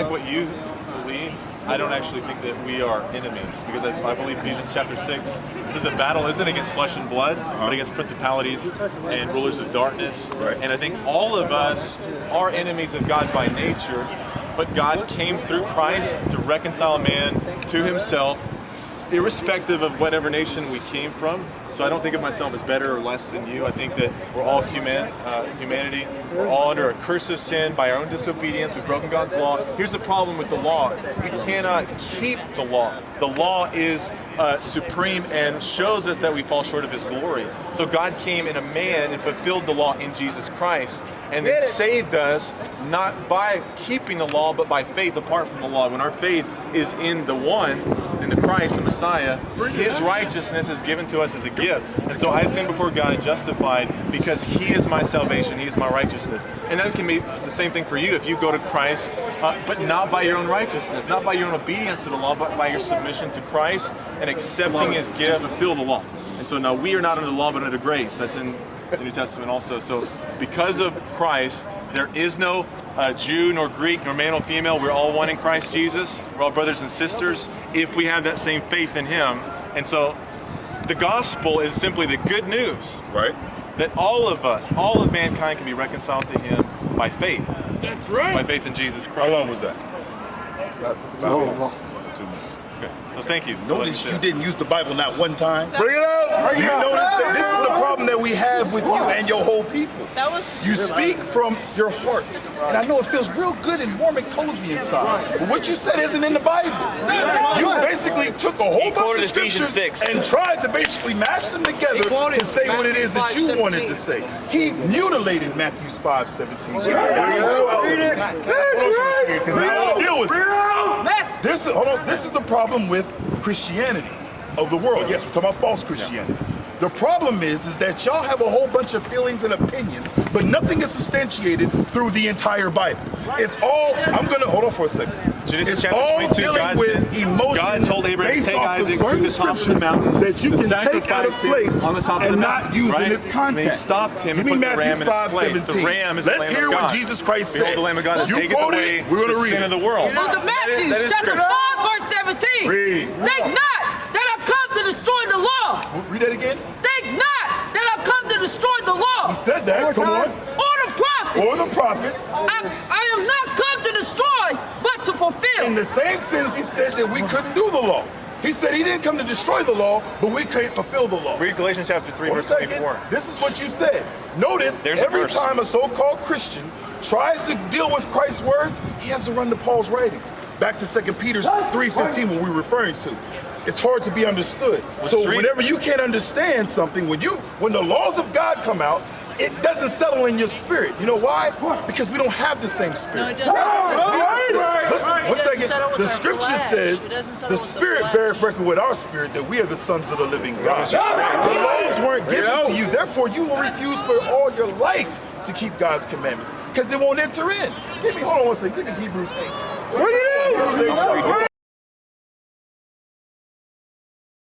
Like what you believe, I don't actually think that we are enemies, because I believe Ephesians chapter 6, that the battle isn't against flesh and blood, but against principalities and rulers of darkness. And I think all of us are enemies of God by nature, but God came through Christ to reconcile man to himself, irrespective of whatever nation we came from. So I don't think of myself as better or less than you. I think that we're all humanity. We're all under a curse of sin by our own disobedience. We've broken God's law. Here's the problem with the law. We cannot keep the law. The law is supreme and shows us that we fall short of his glory. So God came in a man and fulfilled the law in Jesus Christ, and then saved us not by keeping the law, but by faith apart from the law. When our faith is in the one, in the Christ, the Messiah, his righteousness is given to us as a gift. And so I stand before God justified because he is my salvation, he is my righteousness. And that can be the same thing for you if you go to Christ, but not by your own righteousness, not by your own obedience to the law, but by your submission to Christ and accepting his gift to fulfill the law. And so now we are not under the law, but under grace. That's in the New Testament also. So because of Christ, there is no Jew nor Greek nor male nor female. We're all one in Christ Jesus. We're all brothers and sisters if we have that same faith in him. And so the gospel is simply the good news, right? That all of us, all of mankind can be reconciled to him by faith. That's right. By faith in Jesus Christ. How long was that? 2 minutes. 2 minutes. Okay, so thank you. Notice you didn't use the Bible not one time. Bring it out! Do you notice that this is the problem that we have with you and your whole people? You speak from your heart. And I know it feels real good and warm and cozy inside. But what you said isn't in the Bible. You basically took a whole bunch of scriptures and tried to basically mash them together to say what it is that you wanted to say. He mutilated Matthew 5:17. Because now I want to deal with it. This is the problem with Christianity of the world. Yes, we're talking about false Christianity. The problem is that y'all have a whole bunch of feelings and opinions, but nothing is substantiated through the entire Bible. It's all, hold on for a second. Genesis It's all 22, dealing with emotions God told Abraham to based take off of Isaac to certain the top of the scriptures mountain, that you to can take out of sacrifice him place on the top of and the not mountain, use right? in its And he context. stopped him Give and me put the ram Matthew in his place. 5:17. The ram is the Let's Lamb hear of what God. Jesus Christ Behold, said. the Lamb of God has You taken quote away it, we're going to the read sin it. of the world. Book of Matthew, That is chapter 5, verse 17. Read. Think not that I come to destroy the law. Read that again. Think not that I come to destroy the law. He said that. Come on. Or the prophets. Or the prophets. I am not come to destroy, but to fulfill. In the same sense, he said that we couldn't do the law. He said he didn't come to destroy the law, but we couldn't fulfill the law. Read Galatians chapter 3, verse 24. This is what you said. Notice, every time a so-called Christian tries to deal with Christ's words, he has to run to Paul's writings. Back to 2 Peter 3:15, what we're referring to. It's hard to be understood. So whenever you can't understand something, when the laws of God come out, it doesn't settle in your spirit. You know why? Because we don't have the same spirit. No, it doesn't. Listen, one second. The scripture says, the Spirit beareth record with our spirit that we are the sons of the living God. The laws weren't given to you, therefore you will refuse for all your life to keep God's commandments, because they won't enter in. Hold on one second. Give me Hebrews 8. What are you doing? Hebrews 8.